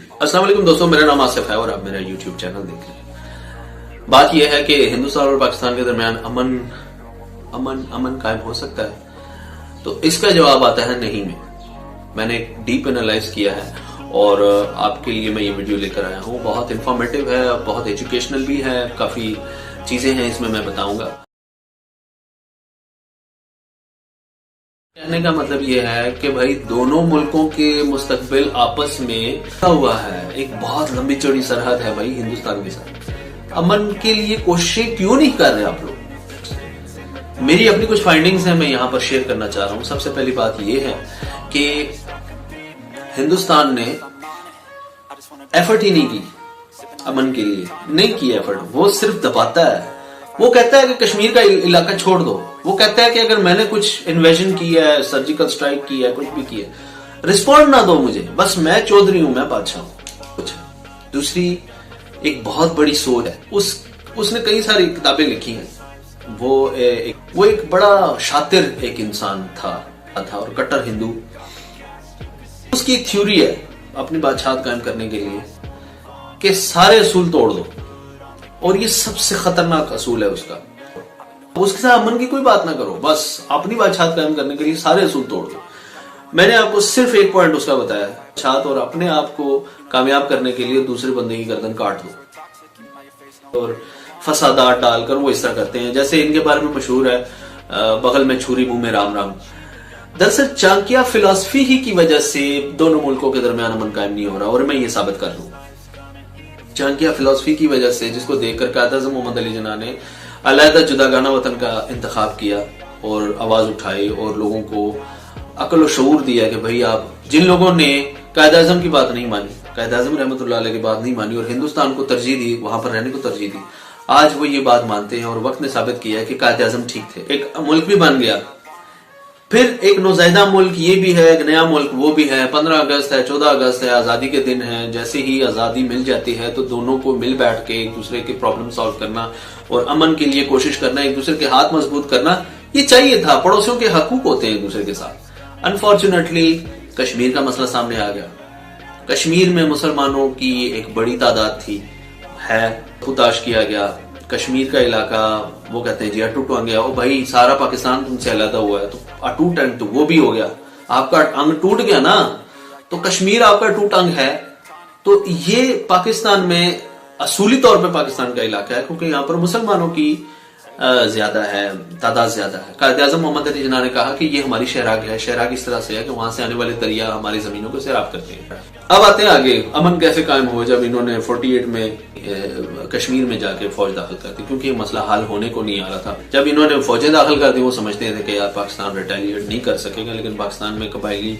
अस्सलाम वालेकुम दोस्तों, मेरा नाम आसिफ है और आप मेरा यूट्यूब चैनल देख रहे हैं। बात यह है कि हिंदुस्तान और पाकिस्तान के दरमियान अमन अमन अमन कायम हो सकता है। तो इसका जवाब आता है नहीं में। मैंने एक डीप एनालाइज किया है और आपके लिए मैं ये वीडियो लेकर आया हूँ। बहुत इंफॉर्मेटिव है, बहुत एजुकेशनल भी है, काफी चीजें हैं इसमें मैं बताऊंगा। कहने का मतलब ये है कि भाई दोनों मुल्कों के मुस्तकबिल आपस में हुआ है। एक बहुत लंबी चौड़ी सरहद है भाई हिंदुस्तान के साथ। अमन के लिए कोशिशें क्यों नहीं कर रहे आप लोग? मेरी अपनी कुछ फाइंडिंग्स हैं, मैं यहां पर शेयर करना चाह रहा हूं। सबसे पहली बात यह है कि हिंदुस्तान ने एफर्ट ही नहीं की अमन के लिए, नहीं की एफर्ट। वो सिर्फ दबाता है। वो कहता है कि कश्मीर का इलाका छोड़ दो। वो कहता है कि अगर मैंने कुछ इन्वेजन किया है, सर्जिकल स्ट्राइक किया है, कुछ भी किया है, रिस्पॉन्ड ना दो मुझे, बस मैं चौधरी हूं, मैं बादशाह हूं। कुछ दूसरी एक बहुत बड़ी सोच है। उसने कई सारी किताबें लिखी हैं। वो एक बड़ा शातिर एक इंसान था और कट्टर हिंदू। उसकी एक थ्योरी है अपनी बादशाहत कायम करने के लिए कि सारे असूल तोड़ दो, और ये सबसे खतरनाक असूल है उसका। उसके साथ अमन की कोई बात ना करो, बस अपनी बादशाहत कायम करने के लिए सारे असूल तोड़ दो। मैंने आपको सिर्फ एक पॉइंट उसका बताया, बादशाहत और अपने आप को कामयाब करने के लिए दूसरे बंदे की गर्दन काट दो। और फसादात डालकर वो इस तरह करते हैं, जैसे इनके बारे में मशहूर है बगल में छुरी मुंह में राम राम। दरअसल चाणक्य फिलॉसफी ही की वजह से दोनों मुल्कों के दरमियान अमन कायम नहीं हो रहा, और मैं ये साबित कर लूं। चाणक्य फिलॉसफी की वजह से, जिसको देखकर कायद-ए-आज़म मोहम्मद अली जिन्ना ने अलहदा जुदागाना वतन का इंतखाब किया और आवाज उठाई और लोगों को अकल और शऊर दिया कि भाई आप, जिन लोगों ने कायद-ए-आज़म की बात नहीं मानी, कायद-ए-आज़म रहमतुल्लाह अलैह की बात नहीं मानी और हिंदुस्तान को तरजीह दी, वहां पर रहने को तरजीह दी, आज वो ये बात मानते हैं और वक्त ने साबित किया है कि कायद-ए-आज़म ठीक थे। एक मुल्क भी बन गया। फिर एक नौज़ायदा मुल्क ये भी है, एक नया मुल्क वो भी है। 15 अगस्त है, 14 अगस्त है, आजादी के दिन है। जैसे ही आजादी मिल जाती है तो दोनों को मिल बैठ के एक दूसरे के प्रॉब्लम सॉल्व करना और अमन के लिए कोशिश करना, एक दूसरे के हाथ मजबूत करना, ये चाहिए था। पड़ोसियों के हकूक होते हैं एक दूसरे के साथ। अनफॉर्चुनेटली कश्मीर का मसला सामने आ गया। कश्मीर में मुसलमानों की एक बड़ी तादाद थी, है, खुदाश किया गया। कश्मीर का इलाका, वो कहते हैं जी अटूट अंग गया। ओ भाई, सारा पाकिस्तान तुमसे अलग हुआ है, तो अटूट अंग तो वो भी हो गया। आपका अंग टूट गया ना, तो कश्मीर आपका टूट अंग है। तो ये पाकिस्तान में असूली तौर पे पाकिस्तान का इलाका है, क्योंकि यहाँ पर मुसलमानों की ज्यादा है, तादाद ज्यादा है। कायद-ए-आज़म मोहम्मद अली जिन्ना ने कहा कि ये हमारी शहराग है। शहराग इस तरह से है कि वहां से आने वाले दरिया हमारी जमीनों को सैराब करते हैं। अब आते हैं आगे, अमन कैसे कायम हुआ जब इन्होंने 48 में कश्मीर में जाके फौज दाखिल कर दी, क्योंकि ये मसला हल होने को नहीं आ रहा था। जब इन्होंने फौजें दाखिल कर दी, वो समझते थे कि यार पाकिस्तान रिटेलिएट नहीं कर सकेगा, लेकिन पाकिस्तान में कबायली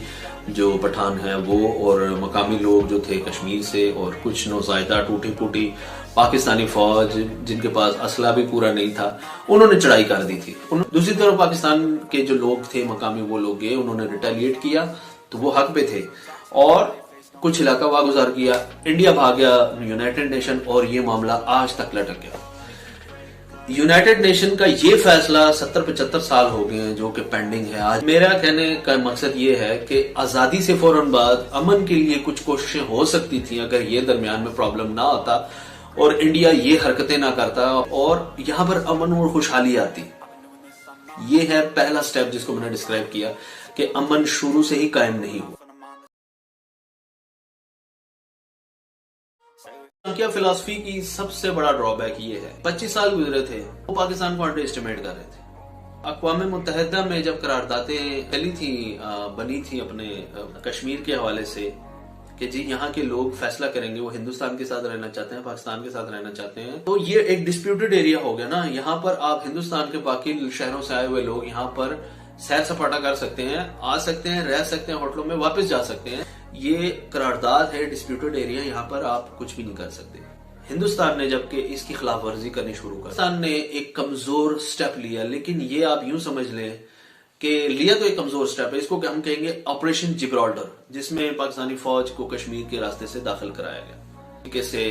जो पठान है वो और मकामी लोग जो थे कश्मीर से, और कुछ नौज़ायदा टूटी फूटी पाकिस्तानी फौज जिनके पास असला भी पूरा नहीं था, उन्होंने चढ़ाई कर दी थी। दूसरी तरफ पाकिस्तान के जो लोग थे मकामी, वो लोग गए, उन्होंने रिटेलिएट किया, तो वो हक पे थे और कुछ इलाका वागुजार किया। इंडिया भाग गया यूनाइटेड नेशन, और ये मामला आज तक लटक गया। यूनाइटेड नेशन का ये फैसला 70-75 साल हो गए हैं जो कि पेंडिंग है। आज मेरा कहने का मकसद ये है कि आजादी से फौरन बाद अमन के लिए कुछ कोशिशें हो सकती थी अगर ये दरमियान में प्रॉब्लम ना होता और इंडिया ये हरकतें ना करता और यहां पर अमन और खुशहाली आती। ये है पहला स्टेप जिसको मैंने डिस्क्राइब किया कि अमन शुरू से ही कायम नहीं हुआ। चाणक्य फिलॉसफी की सबसे बड़ा ड्रॉबैक ये है, 25 साल गुजरे थे, वो पाकिस्तान को अंडर एस्टिमेट कर रहे थे। अक़वाम मुत्तहिदा में जब करारदादें चली थी, बनी थी अपने कश्मीर के हवाले से कि जी यहाँ के लोग फैसला करेंगे वो हिंदुस्तान के साथ रहना चाहते हैं, पाकिस्तान के साथ रहना चाहते हैं, तो ये एक डिस्प्यूटेड एरिया हो गया ना। यहाँ पर आप हिंदुस्तान के बाकी शहरों से आए हुए लोग यहाँ पर सैर सपाटा कर सकते हैं, आ सकते हैं, रह सकते हैं, होटलों में वापस जा सकते हैं। ये करारदाद है, डिस्प्यूटेड एरिया, यहाँ पर आप कुछ भी नहीं कर सकते। हिंदुस्तान ने जबकि इसकी खिलाफ वर्जी करनी शुरू कर, हिंदुस्तान ने एक कमजोर स्टेप लिया, लेकिन ये आप यूं समझ लें कि लिया तो एक कमजोर स्टेप है। इसको हम कहेंगे ऑपरेशन जिब्राल्टर, जिसमें पाकिस्तानी फौज को कश्मीर के रास्ते से दाखिल कराया गया। कैसे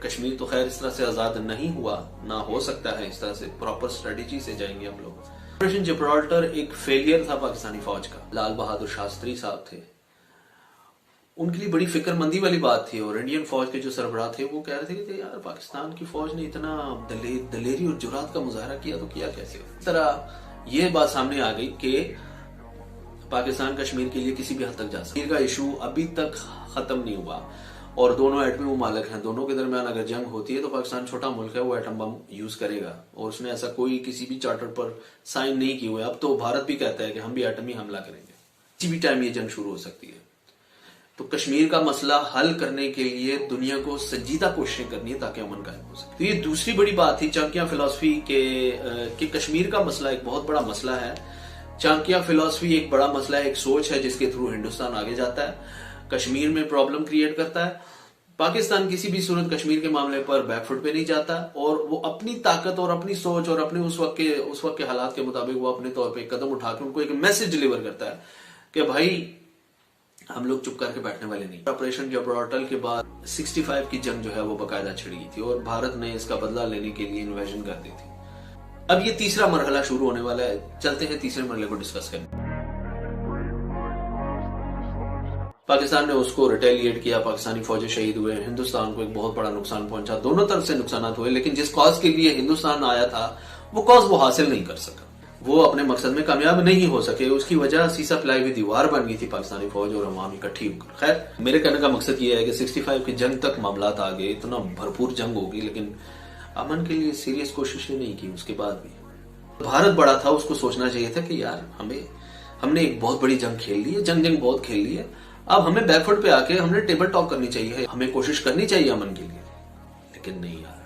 कश्मीर तो खैर इस तरह से आजाद नहीं हुआ, ना हो सकता है इस तरह से, प्रॉपर स्ट्रेटेजी से जाएंगे हम लोग। ऑपरेशन जिब्राल्टर एक फेलियर था पाकिस्तानी फौज का। लाल बहादुर शास्त्री साहब थे, उनके लिए बड़ी फिक्रमंदी वाली बात थी। और इंडियन फौज के जो सरबराह थे वो कह रहे थे कि यार पाकिस्तान की फौज ने इतना दलेरी और जुरात का मुजाहरा किया तो किया कैसे। इस तरह ये बात सामने आ गई कि पाकिस्तान कश्मीर के लिए किसी भी हद तक जा सकता है। का इशू अभी तक खत्म नहीं हुआ और दोनों एटमी ममालिक हैं, दोनों के दरमियान अगर जंग होती है तो पाकिस्तान छोटा मुल्क है, वो एटम बम यूज करेगा और उसने ऐसा कोई किसी भी चार्टर पर साइन नहीं किए हुए। अब तो भारत भी कहता है कि हम भी एटमी हमला करेंगे, किसी भी टाइम ये जंग शुरू हो सकती है। तो कश्मीर का मसला हल करने के लिए दुनिया को संजीदा कोशिशें करनी है ताकि अमन कायम हो सके। तो ये दूसरी बड़ी बात थी चाणक्य फिलॉसफी के कश्मीर का मसला एक बहुत बड़ा मसला है। चाणक्य फिलॉसफी एक बड़ा मसला है, एक सोच है जिसके थ्रू हिंदुस्तान आगे जाता है, कश्मीर में प्रॉब्लम क्रिएट करता है। पाकिस्तान किसी भी सूरत कश्मीर के मामले पर बैकफुट पे नहीं जाता और वो अपनी ताकत और अपनी सोच और अपने उस वक्त के हालात के मुताबिक वो अपने तौर पे एक कदम उठा के उनको एक मैसेज डिलीवर करता है कि भाई हम लोग चुप करके बैठने वाले नहीं। ऑपरेशन जब्राल्टर के बाद 65 की जंग जो है वो बाकायदा छिड़ी थी और भारत ने इसका बदला लेने के लिए इन्वेजन कर दी थी। अब ये तीसरा मरहला शुरू होने वाला है, चलते हैं तीसरे मरहले को डिस्कस करने। पाकिस्तान ने उसको रिटेलिएट किया, पाकिस्तानी फौजी शहीद हुए, हिंदुस्तान को एक बहुत बड़ा नुकसान पहुंचा, दोनों तरफ से नुकसान हुए, लेकिन जिस कॉज के लिए हिंदुस्तान आया था वो कॉज वो हासिल नहीं कर सका, वो अपने मकसद में कामयाब नहीं हो सके। उसकी वजह सीसा फैलाई हुई दीवार बन गई थी पाकिस्तानी फौज और अवाम इकट्ठी होकर। खैर मेरे कहने का मकसद ये है कि 65 की जंग तक मामला आ गए, इतना भरपूर जंग होगी, लेकिन अमन के लिए सीरियस कोशिशें नहीं की। उसके बाद भी भारत बड़ा था, उसको सोचना चाहिए था कि यार हमने एक बहुत बड़ी जंग खेल ली है, जंग बहुत खेल ली है, अब हमें बैकफुट पे आके हमने टेबल टॉक करनी चाहिए, हमें कोशिश करनी चाहिए अमन के लिए। लेकिन नहीं यार,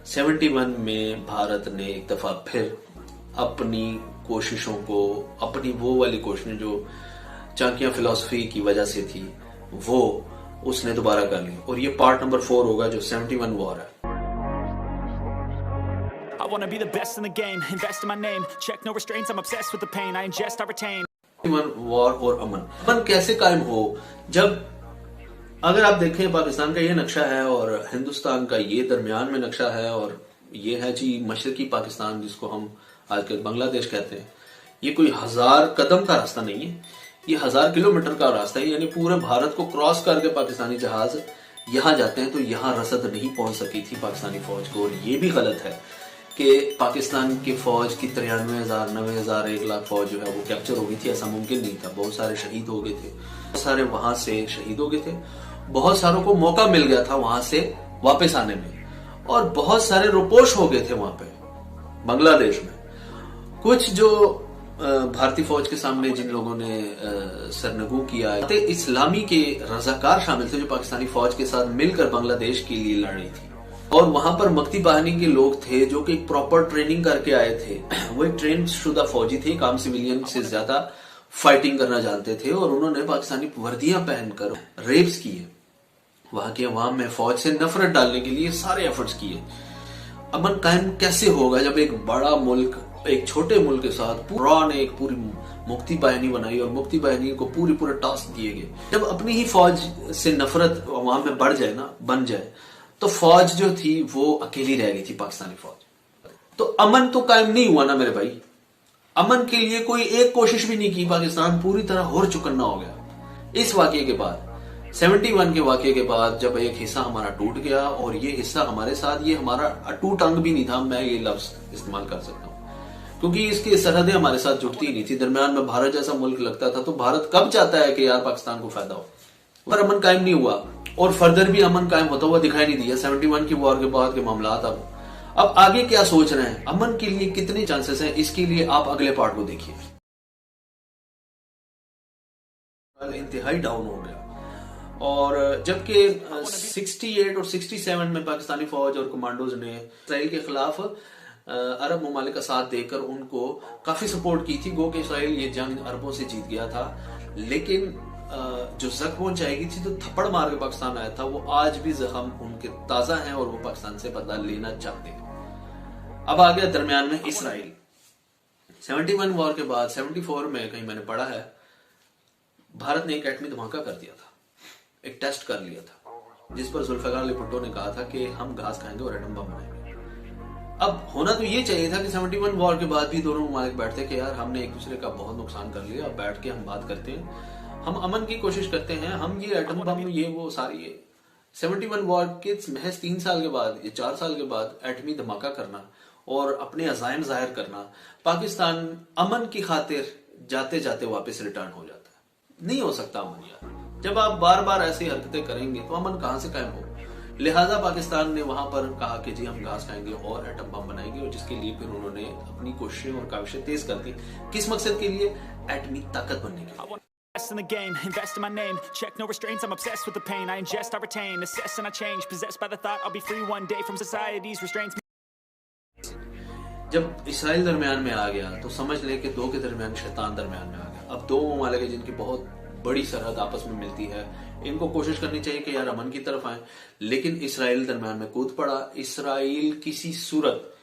71 में भारत ने एक दफा फिर अपनी कोशिशों को, अपनी वो वाली कोशिशें जो चाणक्य फिलॉसफी की वजह से थी, वो उसने दोबारा कर ली और ये पार्ट नंबर 4 होगा जो 71 वॉर है। I wanna be the best in the game, invest in my name, check no restraints, I'm obsessed with the pain, I ingest, I retain. War और अमन कैसे कायम हो, जब अगर आप देखें पाकिस्तान का ये नक्शा है और हिंदुस्तान का ये दरमियान में नक्शा है और ये है जी मशरकी पाकिस्तान जिसको हम आजकल बांग्लादेश कहते हैं। ये कोई 1000 कदम का रास्ता नहीं है, ये 1000 किलोमीटर का रास्ता है, यानी पूरे भारत को क्रॉस करके पाकिस्तानी जहाज यहां जाते हैं। तो यहां रसद नहीं पहुंच सकी थी पाकिस्तानी फौज को। और ये भी गलत है कि पाकिस्तान की फौज की 93,000, 90,000, 1 लाख फौज जो है वो कैप्चर हो गई थी, ऐसा मुमकिन नहीं था। बहुत सारे शहीद हो गए थे, बहुत सारे वहां से शहीद हो गए थे, बहुत सारों को मौका मिल गया था वहां से वापस आने में और बहुत सारे रोपोश हो गए थे वहां पे बांग्लादेश में। कुछ जो भारतीय फौज के सामने जिन लोगों ने सरनगू किया, इस्लामी के रजाकार शामिल थे जो पाकिस्तानी फौज के साथ मिलकर बांग्लादेश के लिए लड़ रही थी। और वहां पर मक्ती बाहिनी के लोग थे जो कि एक प्रॉपर ट्रेनिंग करके आए थे, वो एक ट्रेन शुदा फौजी थे, काम सिविलियन से ज्यादा फाइटिंग करना जानते थे और उन्होंने पाकिस्तानी वर्दियां पहनकर रेप्स किए, वहां के अवाम में फौज से नफरत डालने के लिए सारे एफर्ट्स किए। अमन कायम कैसे होगा जब एक बड़ा मुल्क एक छोटे मुल्क के साथ पूरा ने एक पूरी मुक्ति बाहिनी बनाई और मुक्ति बाहिनी को पूरे टास्क दिए गए। जब अपनी ही फौज से नफरत अवाम में बढ़ जाए ना, बन जाए, तो फौज जो थी वो अकेली रह गई थी पाकिस्तानी फौज। तो अमन तो कायम नहीं हुआ ना मेरे भाई। अमन के लिए कोई एक कोशिश भी नहीं की, पाकिस्तान पूरी तरह होर चुकन्ना हो गया। इस वाकये के बाद 71 के वाकये के बाद जब एक हिस्सा हमारा टूट गया और ये हिस्सा हमारे साथ, ये हमारा अटूट अंग भी नहीं था, मैं ये लफ्ज इस्तेमाल कर सकता हूं क्योंकि इसकी सरहदें हमारे साथ जुड़ती ही नहीं थी। दरमियान में भारत जैसा मुल्क लगता था, तो भारत कब चाहता है कि यार पाकिस्तान को फायदा हो, पर अमन कायम नहीं हुआ और फर्दर भी अमन कायम होता हुआ दिखाई नहीं दिया। 71 की वॉर के बाद के मामला अब आगे क्या सोच रहे हैं, अमन के लिए कितने चांसेस हैं, इसके लिए आप अगले पार्ट को देखिए। इंतहाई डाउन हो गया और जबकि 68 और 67 में पाकिस्तानी फौज और कमांडोज ने इसराइल के खिलाफ अरब ममालिक का साथ देकर उनको काफी सपोर्ट की थी। गो कि इसराइल ये जंग अरबों से जीत गया था, लेकिन जो जख्म पहुंचाई थी तो थप्पड़ मार के पाकिस्तान आया था, वो आज भी जख्म उनके ताजा हैं और वो पाकिस्तान से बदला लेना चाहते हैं। अब आ गया दरमियान में इसराइल। 71 वॉर के बाद 74 में कहीं मैंने पढ़ा है भारत ने एक एटमी धमाका कर दिया था, एक टेस्ट कर लिया था जिस पर जुल्फिकार अली भुट्टो ने कहा था कि हम घास खाएंगे और एटम बम बनाएंगे। अब होना तो ये चाहिए था कि 71 वॉर के बाद भी दोनों ममालिक बैठते कि यार हमने एक दूसरे का बहुत नुकसान कर लिया, अब बैठ के हम बात करते हैं हम अमन की कोशिश करते हैं, हम ये एटम बम ये वो सारी ये 71 वॉर के महज 3 साल के बाद या 4 साल के बाद एटमी धमाका करना और अपने अजायम जाहिर करना, पाकिस्तान अमन की खातिर जाते जाते वापस रिटर्न हो जाता है। नहीं हो सकता अमन यार, जब आप बार बार ऐसी हरकतें करेंगे तो अमन कहां से कायम हो। लिहाजा पाकिस्तान ने वहां पर कहा कि जी हम घास खाएंगे और एटम बम बनाएंगे, और जिसके लिए फिर उन्होंने अपनी कोशिशें और काविशें तेज कर दी। किस मकसद के लिए? एटमी ताकत बनने के लिए। Invest in the game, invest in my name. Check no restraints, I'm obsessed with the pain. I ingest, I retain, assess and I change. Possessed by the thought I'll be free one day from society's restraints. जब Israel दरमियान में आ गया तो समझ ले कि दो के दरमियान शैतान दरमियान में आ गया। अब दो ममालिक है जिनकी बहुत बड़ी सरहद आपस में मिलती है, इनको कोशिश करनी चाहिए कि यार अमन की तरफ आए, लेकिन इसराइल दरमियान में कूद पड़ा। इसराइल किसी सूरत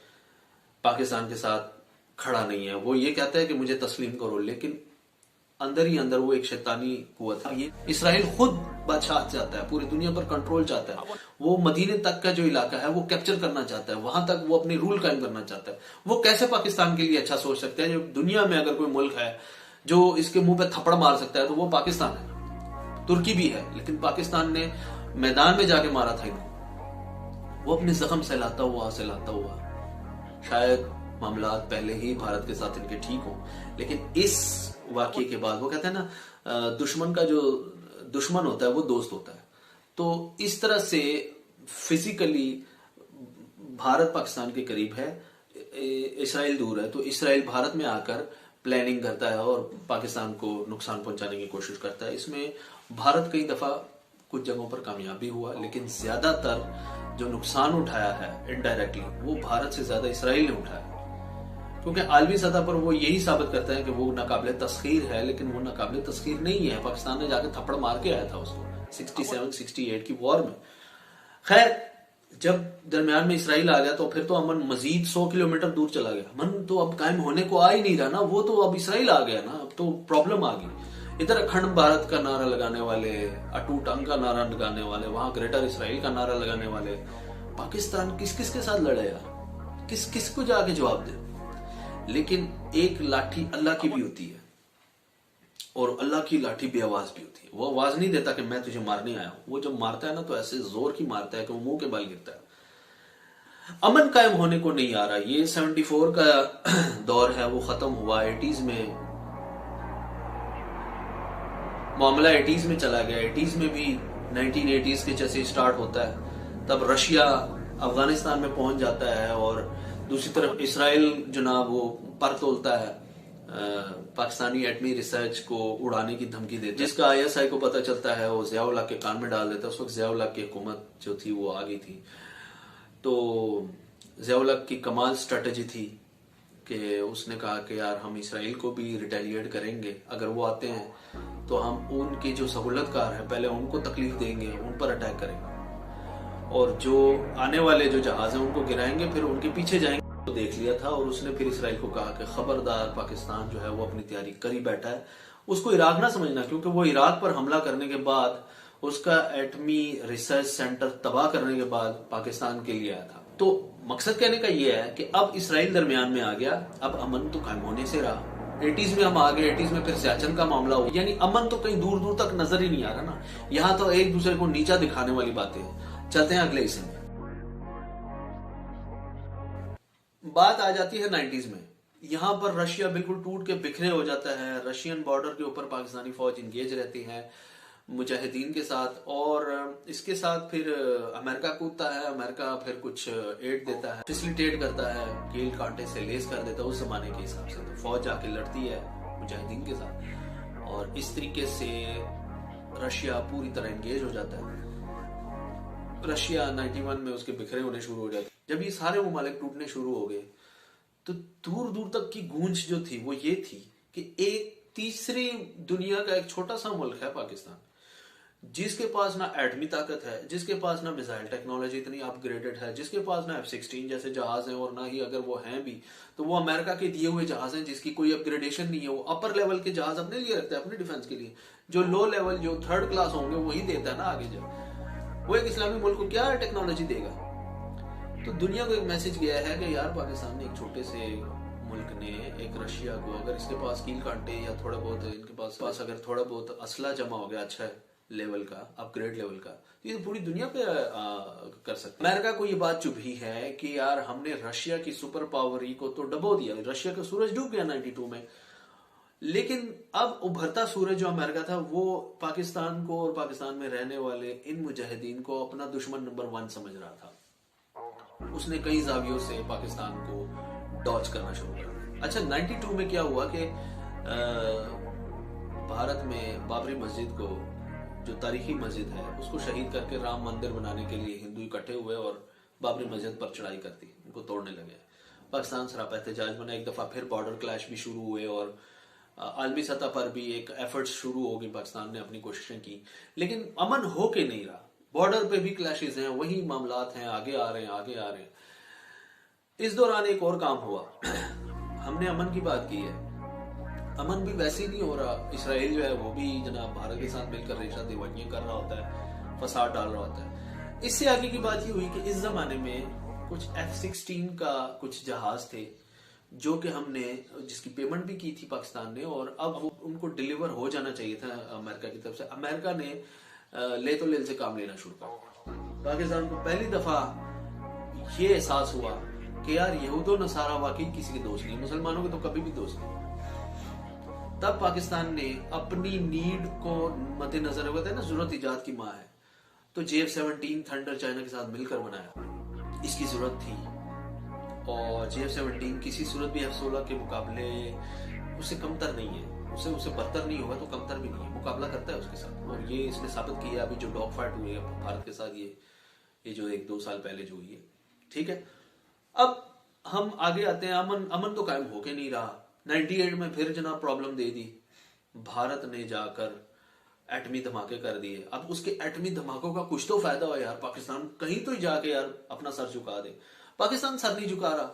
पाकिस्तान के साथ खड़ा नहीं है। वो ये कहता है कि मुझे तस्लीम करो, लेकिन अंदर ही अंदर वो एक शैतानी कुव्वत है। ये इसराइल खुद बादशाह चाहता है, पूरी दुनिया पर कंट्रोल चाहता है। वो मदीने तक का जो इलाका है वो कैप्चर करना चाहता है, वहां तक वो अपनी रूल कायम करना चाहता है। वो कैसे पाकिस्तान के लिए अच्छा सोच सकता है? जब दुनिया में अगर कोई मुल्क है जो इसके मुंह पे थप्पड़ मार सकता है तो वो पाकिस्तान है। तुर्की भी है, लेकिन पाकिस्तान ने मैदान में जाके मारा था इनको। वो अपने जख्म सहलाता हुआ शायद मामलात पहले ही भारत के साथ इनके ठीक हो, लेकिन इस वाकये के बाद वो कहते हैं ना, दुश्मन का जो दुश्मन होता है वो दोस्त होता है। तो इस तरह से फिजिकली भारत पाकिस्तान के करीब है, इसराइल दूर है। तो इसराइल भारत में आकर प्लानिंग करता है और पाकिस्तान को नुकसान पहुंचाने की कोशिश करता है। इसमें भारत कई दफा कुछ जगहों पर कामयाब भी हुआ, लेकिन ज्यादातर जो नुकसान उठाया है इनडायरेक्टली वो भारत से ज्यादा इसराइल ने उठाया, क्योंकि आलमी सतह पर वो यही साबित करता है कि वो नाकाबिले तस्खीर है, लेकिन वो नाकाबिले तस्खीर नहीं है। पाकिस्तान ने जाके थप्पड़ मार के आया था उसको 67-68 की वॉर में। खैर, जब दरमियान में इसराइल आ गया तो फिर तो अमन मजीद 100 किलोमीटर दूर चला गया। अमन तो अब कायम होने को आ ही नहीं रहा ना, वो तो अब इसराइल आ गया ना, अब तो प्रॉब्लम आ गई। इधर अखंड भारत का नारा लगाने वाले, अटूट अंग का नारा लगाने वाले, वहां ग्रेटर इसराइल का नारा लगाने वाले, पाकिस्तान किस किस के साथ लड़े यार? किस किस को जाके जवाब दे? लेकिन एक लाठी अल्लाह की भी होती है और अल्लाह की लाठी बेआवाज भी होती है। वो आवाज नहीं देता कि मैं तुझे मारने आया हूं। वो जब मारता है ना तो ऐसे जोर की मारता है कि वो मुंह के बल गिरता है। अमन कायम होने को नहीं आ रहा। ये 74 का दौर है, वो खत्म हुआ। 80s में मामला 80s में चला गया। 80s में भी 1980s के जैसे स्टार्ट होता है, तब रशिया अफगानिस्तान में पहुंच जाता है और दूसरी तरफ इसराइल जनाब वो पर तोलता है, पाकिस्तानी एटमी रिसर्च को उड़ाने की धमकी देता है, जिसका ISI को पता चलता है वो ज़ियाउल हक के कान में डाल देता है। उस वक्त ज़ियाउल हक की हुकूमत जो थी वो आ गई थी। तो ज़ियाउल हक की कमाल स्ट्रेटजी थी कि उसने कहा कि यार हम इसराइल को भी रिटेलिएट करेंगे, अगर वो आते हैं तो हम उनकी जो सहूलतकार है पहले उनको तकलीफ देंगे, उन पर अटैक करेंगे, और जो आने वाले जो जहाज हैं उनको गिराएंगे, फिर उनके पीछे जाएंगे। तो देख लिया था और उसने फिर इसराइल को कहा कि खबरदार, पाकिस्तान जो है वो अपनी तैयारी कर ही बैठा है। उसको इराक ना समझना, क्योंकि वो इराक पर हमला करने के बाद उसका एटमी रिसर्च सेंटर तबाह करने के बाद पाकिस्तान के लिए आया था। तो मकसद कहने का ये है कि अब इसराइल दरमियान में आ गया, अब अमन तो कायम होने से रहा। 80s में हम आ गए, 80s में फिर सियाचिन का मामला हो, यानी अमन तो कहीं दूर दूर तक नजर ही नहीं आ रहा ना। यहाँ तो एक दूसरे को नीचा दिखाने वाली बातें हैं। चलते हैं अगले हिस्से में। बात आ जाती है 90s में। यहां पर रशिया बिल्कुल टूट के बिखरे हो जाता है। रशियन बॉर्डर के ऊपर पाकिस्तानी फौज इंगेज रहती है मुजाहिदीन के साथ, और इसके साथ फिर अमेरिका कूदता है। अमेरिका फिर कुछ एड देता है, फैसिलिटेट करता है, कील कांटे से लेस कर देता है उस जमाने के हिसाब से। तो फौज जाके लड़ती है मुजाहिदीन के साथ, और इस तरीके से रशिया पूरी तरह इंगेज हो जाता है। रशिया 91 में उसके बिखरे होने शुरू हो जाते। जब ये सारे ममालिक टूटने शुरू हो गए तो दूर दूर तक की गूंज जो थी वो ये थी कि एक तीसरी दुनिया का एक छोटा सा मुल्क है पाकिस्तान, जिसके पास ना एटमी ताकत है, जिसके पास ना मिसाइल टेक्नोलॉजी इतनी अपग्रेडेड है, जिसके पास ना F-16 जैसे जहाज हैं, और ना ही अगर वो हैं भी तो वो अमेरिका के दिए हुए जहाज हैं जिसकी कोई अपग्रेडेशन नहीं है। वो अपर लेवल के जहाज अपने लिए रखता है, अपने डिफेंस के लिए। जो लो लेवल, जो थर्ड क्लास होंगे वही देता है ना आगे। जब वो एक इस्लामी मुल्क को क्या टेक्नोलॉजी देगा? तो दुनिया को एक मैसेज गया है कि यार पाकिस्तान ने एक छोटे से मुल्क ने एक रशिया को, अगर इसके पास कील कांटे या थोड़ा बहुत इनके पास अगर थोड़ा बहुत असला जमा हो गया अच्छा लेवल का, अपग्रेड लेवल का, तो ये तो पूरी दुनिया पे कर सकते। अमेरिका को ये बात चुभी है कि यार हमने रशिया की सुपर पावर को तो डबो दिया, रशिया का सूरज डूब गया 92 में, लेकिन अब उभरता सूरज जो अमेरिका था वो पाकिस्तान को और पाकिस्तान में रहने वाले इन मुजाहिदीन को अपना दुश्मन नंबर 1 समझ रहा था। उसने कई जावियों से पाकिस्तान को डॉच करना शुरू कर दिया। अच्छा, 92 में क्या हुआ कि भारत में बाबरी मस्जिद को, जो तारीखी मस्जिद है, उसको शहीद करके राम मंदिर बनाने के लिए हिंदू इकट्ठे हुए और बाबरी मस्जिद पर चढ़ाई कर दी, उनको तोड़ने लगे। पाकिस्तान सरापा एहतजाज बना, एक दफा फिर बॉर्डर क्लैश भी शुरू हुए और आलमी सतह पर भी एक एफर्ट्स शुरू हो गई, पाकिस्तान ने अपनी कोशिशें की, लेकिन अमन हो के नहीं रहा। बॉर्डर पे भी क्लैशेस हैं, वही मामलात हैं, आगे आ रहे हैं। इस दौरान एक और काम हुआ हमने अमन की बात की है, अमन भी वैसे ही नहीं हो रहा। इसराइल जो है वो भी जनाब भारत के साथ मिलकर रेशा दीवानियां कर रहा होता है, फसाद डाल रहा होता है। इससे आगे की बात ये हुई कि इस जमाने में कुछ F-16 का कुछ जहाज थे जो कि हमने, जिसकी पेमेंट भी की थी पाकिस्तान ने, और अब वो उनको डिलीवर हो जाना चाहिए था अमेरिका की तरफ से। अमेरिका ने ले तो ले से काम लेना शुरू कर। पाकिस्तान को पहली दफा ये एहसास हुआ कि यार यहूदो नसारा वाकई किसी के दोस्त नहीं, मुसलमानों के तो कभी भी दोस्त नहीं। तब पाकिस्तान ने अपनी नीड को मद्देनजर रखते हैं ना, जरूरत इजाद की माँ है, तो JF-17 थंडर चाइना के साथ मिलकर बनाया। इसकी जरूरत थी और JF-17 किसी सूरत भी F-16 के मुकाबले उससे कमतर नहीं है, उससे बदतर नहीं होगा तो कमतर भी नहीं है, मुकाबला करता है उसके साथ। और ये इसने साबित किया अभी जो डॉग फाइट हुई है भारत के साथ, ये जो 1-2 साल पहले जो हुई है। ठीक है, अब हम आगे आते हैं। अमन तो कायम होके नहीं रहा। 98 में फिर जनाब प्रॉब्लम दे दी, भारत ने जाकर एटमी धमाके कर दिए। अब उसके एटमी धमाकों का कुछ तो फायदा हो यार, पाकिस्तान कहीं तो जाके यार अपना सर झुका दे। पाकिस्तान सर नहीं झुका रहा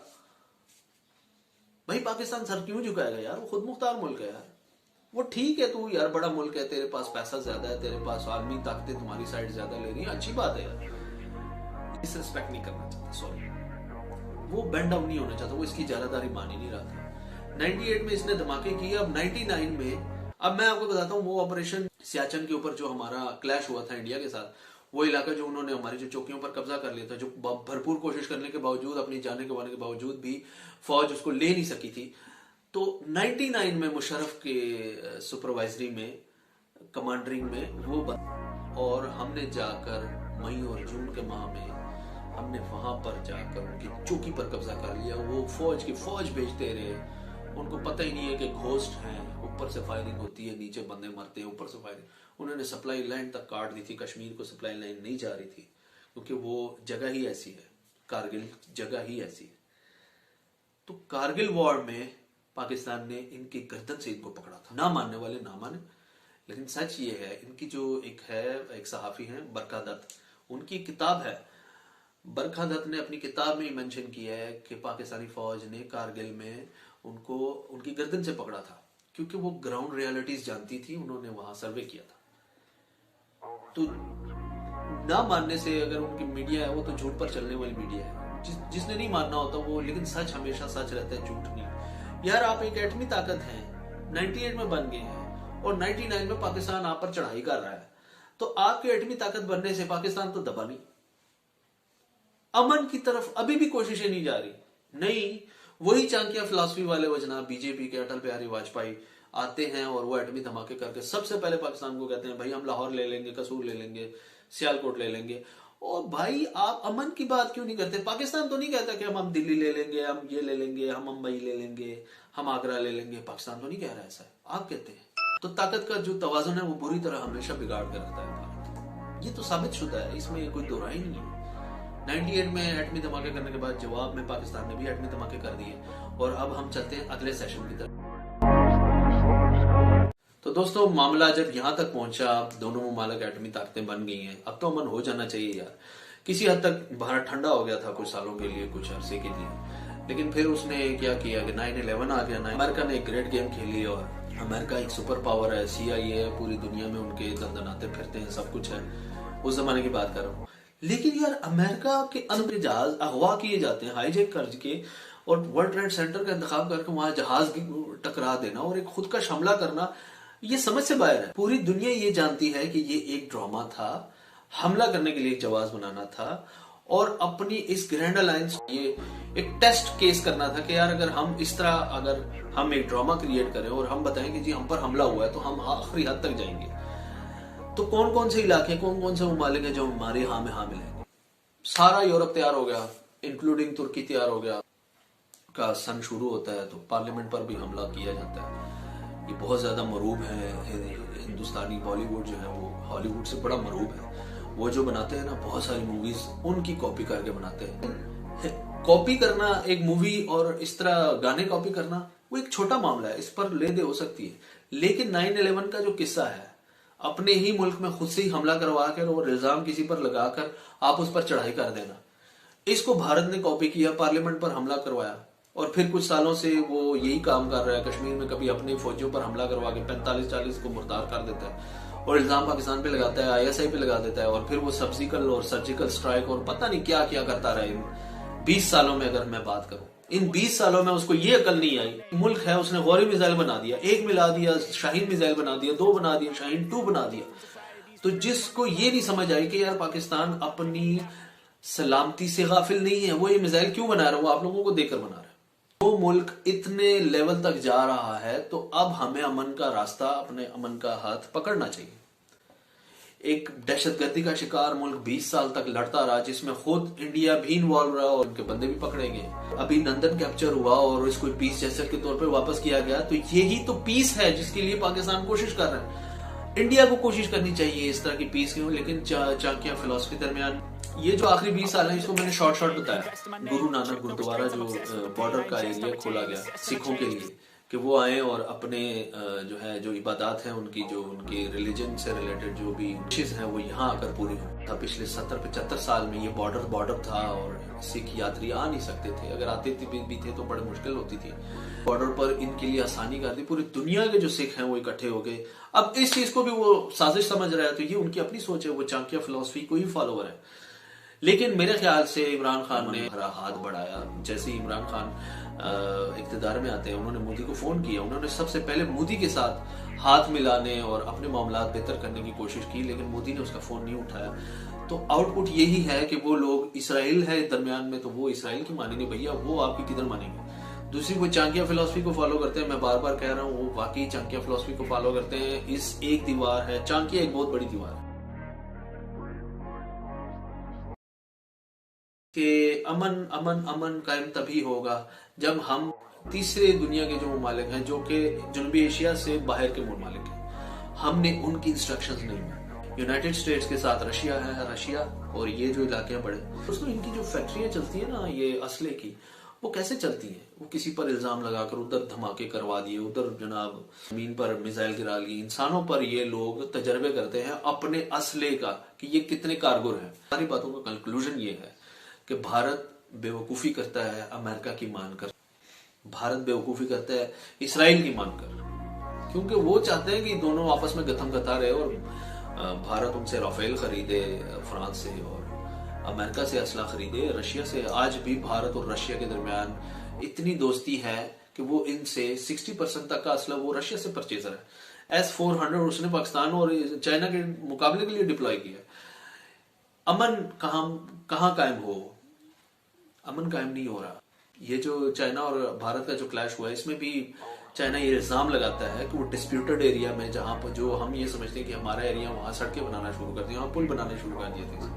भाई। पाकिस्तान सर क्यों झुकाएगा यार, वो खुद मुख्तार मुल्क है यार। वो ठीक है, तू यार बड़ा मुल्क है, तेरे पास पैसा ज्यादा है, तेरे पास आर्मी ताकतें तुम्हारी साइड ज्यादा ले रही है, अच्छी बात है यार। डिसरिस्पेक्ट नहीं करना चाहता, सॉरी, वो बेंड डाउन नहीं होना चाहता, वो इसकी ज्यादादारी मान ही नहीं रहा था। 98 में इसने धमाके किए। अब 99 में, अब मैं आपको बताता हूँ, वो ऑपरेशन सियाचिन के ऊपर जो हमारा क्लैश हुआ था इंडिया के साथ, वो इलाका जो उन्होंने हमारी जो चौकियों पर कब्जा कर लिया था, जो भरपूर कोशिश करने के बावजूद, अपनी जाने गंवाने के बावजूद भी फौज उसको ले नहीं सकी थी। तो 99 में मुशर्रफ के सुपरवाइजरी में, कमांडरिंग में वो और हमने जाकर मई और जून के माह में हमने वहां पर जाकर उनकी चौकी पर कब्जा कर लिया। वो फौज भेजते रहे, उनको पता ही नहीं है कि घोस्ट हैं, ऊपर से फायरिंग होती है, नीचे बंदे मरते हैं, ऊपर से फायरिंग। उन्होंने सप्लाई लाइन तक काट दी थी, कश्मीर को सप्लाई लाइन नहीं जा रही थी, क्योंकि वो जगह ही ऐसी है, कारगिल जगह ही ऐसी है। तो कारगिल वॉर में पाकिस्तान ने इनकी गर्दन से इनको पकड़ा था। ना मानने वाले ना माने, लेकिन सच ये है, इनकी जो एक सहाफी है बरखा दत्त, उनकी किताब है, बरखा दत्त ने अपनी किताब में मेंशन किया है कि पाकिस्तानी फौज ने कारगिल में उनको उनकी गर्दन से पकड़ा था, क्योंकि वो ग्राउंड रियलिटीज जानती थी, उन्होंने वहां सर्वे किया था। तो ना मानने से, अगर उनकी मीडिया है वो तो झूठ पर चलने वाली मीडिया है, जिसने नहीं मानना होता वो, लेकिन सच हमेशा सच रहता है, झूठ नहीं। यार आप एक एटमी ताकत हैं, 98 में बन गए हैं और 99 में पाकिस्तान आप पर चढ़ाई कर रहा है, तो आपके एटमी ताकत बनने से पाकिस्तान तो दबा नहीं। अमन की तरफ अभी भी कोशिशें नहीं जा रही, नहीं, वही चाणक्य फिलॉसफी वाले वो जनाब बीजेपी के अटल बिहारी वाजपेयी आते हैं और वो एटमी धमाके करके सबसे पहले पाकिस्तान को कहते हैं भाई हम लाहौर ले लेंगे, कसूर ले लेंगे, सियालकोट ले लेंगे। और भाई आप अमन की बात क्यों नहीं करते? पाकिस्तान तो नहीं कहता कि हम दिल्ली ले लेंगे, हम ये ले लेंगे, हम मुंबई ले लेंगे, हम आगरा ले लेंगे। पाकिस्तान तो नहीं कह रहा ऐसा है, आप कहते हैं। तो ताकत का जो तवाजुन है वो बुरी तरह हमेशा बिगाड़ कर रखता है भारत, ये तो साबित शुदा है, इसमें कोई दो राय नहीं है। 98 में एटमी धमाके करने के बाद जवाब में पाकिस्तान ने भी एटमी धमाके कर दिए। और अब हम चलते हैं अगले सेशन की तरफ। तो दोस्तों मामला जब यहां तक पहुंचा, दोनों मुमालिक एटमी ताकतें बन गई हैं, अब तो अमन हो जाना चाहिए यार। किसी हद तक भारत ठंडा हो गया था कुछ सालों के लिए, कुछ अरसे के लिए, लेकिन फिर उसने क्या किया कि 9/11 आ गया। अमेरिका ने एक ग्रेट गेम खेली और अमेरिका एक सुपर पावर है, CIA है, पूरी दुनिया में उनके दंदनाते फिरते हैं, सब कुछ है, उस जमाने की बात कर रहा हूँ। लेकिन यार अमेरिका के अंदर जहाज अगवा किए जाते हैं, हाईजैक करके, और वर्ल्ड ट्रेड सेंटर का इंतखाब करके वहां जहाज टकरा देना और एक खुदकश हमला करना, ये समझ से बाहर है। पूरी दुनिया ये जानती है कि ये एक ड्रामा था, हमला करने के लिए एक जवाब बनाना था और अपनी इस ग्रैंड अलायंस ये एक टेस्ट केस करना था कि यार अगर हम इस तरह अगर हम एक ड्रामा क्रिएट करें और हम बताएं कि जी हम पर हमला हुआ है तो हम आखिरी हद तक जाएंगे, तो कौन कौन से इलाके, कौन कौन से ममालिक हैं जो हमारे हाँ में हाँ मिलेंगे। सारा यूरोप तैयार हो गया, इंक्लूडिंग तुर्की तैयार हो गया। का सन शुरू होता है तो पार्लियामेंट पर भी हमला किया जाता है। ये बहुत ज्यादा मरूब है, हिंदुस्तानी बॉलीवुड जो है वो हॉलीवुड से बड़ा मरूब है। वो जो बनाते हैं ना बहुत सारी मूवीज उनकी कॉपी करके बनाते हैं। कॉपी करना एक मूवी और इस तरह गाने कॉपी करना वो एक छोटा मामला है, इस पर ले दे हो सकती है। लेकिन 9/11 का जो किस्सा है, अपने ही मुल्क में खुद से ही हमला करवा कर और इल्जाम किसी पर लगाकर आप उस पर चढ़ाई कर देना, इसको भारत ने कॉपी किया, पार्लियामेंट पर हमला करवाया और फिर कुछ सालों से वो यही काम कर रहा है। कश्मीर में कभी अपने फौजियों पर हमला करवा के 45-40 को मुर्ताद कर देता है और इल्जाम पाकिस्तान पे लगाता है, ISI पे लगा देता है और फिर वो सब्जिकल और सर्जिकल स्ट्राइक और पता नहीं क्या क्या करता रहा। इन 20 सालों में अगर मैं बात करूं, इन 20 सालों में उसको ये अकल नहीं आई। मुल्क है, उसने गौरी मिसाइल बना दिया, 1 मिला दिया, शाहीन मिसाइल बना दिया, 2 बना दिया, शाहीन 2 बना दिया। तो जिसको ये नहीं समझ आई कि यार पाकिस्तान अपनी सलामती से गाफिल नहीं है, वो ये मिसाइल क्यों बना रहा है, वो आप लोगों को देकर बना रहा है। वो मुल्क इतने लेवल तक जा रहा है तो अब हमें अमन का रास्ता, अपने अमन का हाथ पकड़ना चाहिए। एक दहशतगर्दी का शिकार मुल्क 20 साल तक लड़ता रहा, जिसमें खुद इंडिया भी इन्वॉल्व रहा और उनके बंदे भी पकड़े गए। अभी लंदन कैप्चर हुआ और इसको पीस जेस्चर के तौर पे वापस किया गया, तो यही तो पीस है जिसके लिए पाकिस्तान कोशिश कर रहा है। इंडिया को कोशिश करनी चाहिए इस तरह की पीस की, लेकिन चाकिया फिलॉसफी दरमियान ये जो आखिरी 20 साल है इसको मैंने शॉर्ट बताया। गुरु नानक गुरुद्वारा जो बॉर्डर का एरिया खोला गया सिखों के लिए कि वो आए और अपने जो है जो इबादत है उनकी, जो उनके रिलीजन से रिलेटेड जो भी विशेष है वो यहाँ आकर पूरी हो। पिछले 70-75 साल में ये बॉर्डर था और सिख यात्री आ नहीं सकते थे, अगर आते भी थे तो बड़ी मुश्किल होती थी। बॉर्डर पर इनके लिए आसानी कर दी, पूरी दुनिया के जो सिख हैं वो इकट्ठे हो गए। अब इस चीज को भी वो साजिश समझ रहा है, तो ये उनकी अपनी सोच है, वो चाणक्य फिलॉसफी को ही फॉलोवर है। लेकिन मेरे ख्याल से इमरान खान ने हरा हाथ बढ़ाया। जैसे ही इमरान खान इक़्तिदार में आते हैं, उन्होंने मोदी को फोन किया, उन्होंने सबसे पहले मोदी के साथ हाथ मिलाने और अपने मामला बेहतर करने की कोशिश की, लेकिन मोदी ने उसका फोन नहीं उठाया। तो आउटपुट यही है कि वो लोग, इसराइल है दरमियान में, तो वो इसराइल की मानेंगे भैया, वो आपकी किधर मानेंगे। दूसरी वो चाणक्य फिलॉसफी को फॉलो करते हैं, मैं बार बार कह रहा हूँ, वो वाकई चाणक्य फिलॉसफी को फॉलो करते हैं। इस एक दीवार है, चाणक्य एक बहुत बड़ी दीवार है कि अमन अमन अमन कायम तभी होगा जब हम तीसरे दुनिया के जो ममालिक हैं, जो कि जनूबी एशिया से बाहर के ममालिक हैं, हमने उनकी इंस्ट्रक्शंस नहीं है। यूनाइटेड स्टेट्स के साथ रशिया है, रशिया और ये जो इलाके बड़े दोस्तों, इनकी जो फैक्ट्रियां चलती है ना ये असले की, वो कैसे चलती हैं? वो किसी पर इल्जाम लगाकर उधर धमाके करवा दिए, उधर जनाब जमीन पर मिसाइल गिरा ली। इंसानों पर ये लोग तजर्बे करते हैं अपने असले का कि ये कितने कारगर है। सारी बातों का कंक्लूजन ये है कि भारत बेवकूफी करता है अमेरिका की मानकर, भारत बेवकूफी करता है इसराइल की मानकर, क्योंकि वो चाहते हैं कि दोनों आपस में गथम गथा रहे और भारत उनसे राफेल खरीदे फ्रांस से और अमेरिका से असला खरीदे रशिया से। आज भी भारत और रशिया के दरमियान इतनी दोस्ती है कि वो इनसे 60% तक का असला वो रशिया से परचेजर है। S-400 उसने पाकिस्तान और चाइना के मुकाबले के लिए डिप्लॉय किया। अमन कहां कायम हो? अमन कायम नहीं हो रहा। ये जो चाइना और भारत का जो क्लैश हुआ है, इसमें भी चाइना ये इल्जाम लगाता है कि वो डिस्प्यूटेड एरिया में, जहां पर जो हम ये समझते हैं कि हमारा एरिया, वहां सड़कें बनाना शुरू कर दिया, वहां पुल बनाने शुरू कर दिए थे।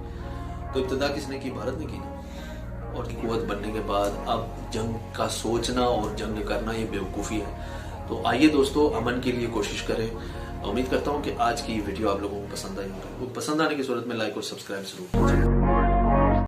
तो इब्तिदा किसने की? भारत ने की ना। और कुव्वत बनने के बाद अब जंग का सोचना और जंग करना ये बेवकूफ़ी है। तो आइए दोस्तों, अमन के लिए कोशिश करें। उम्मीद करता हूँ कि आज की वीडियो आप लोगों को पसंद आई होगी। पसंद आने की सूरत में लाइक और सब्सक्राइब जरूर कीजिए।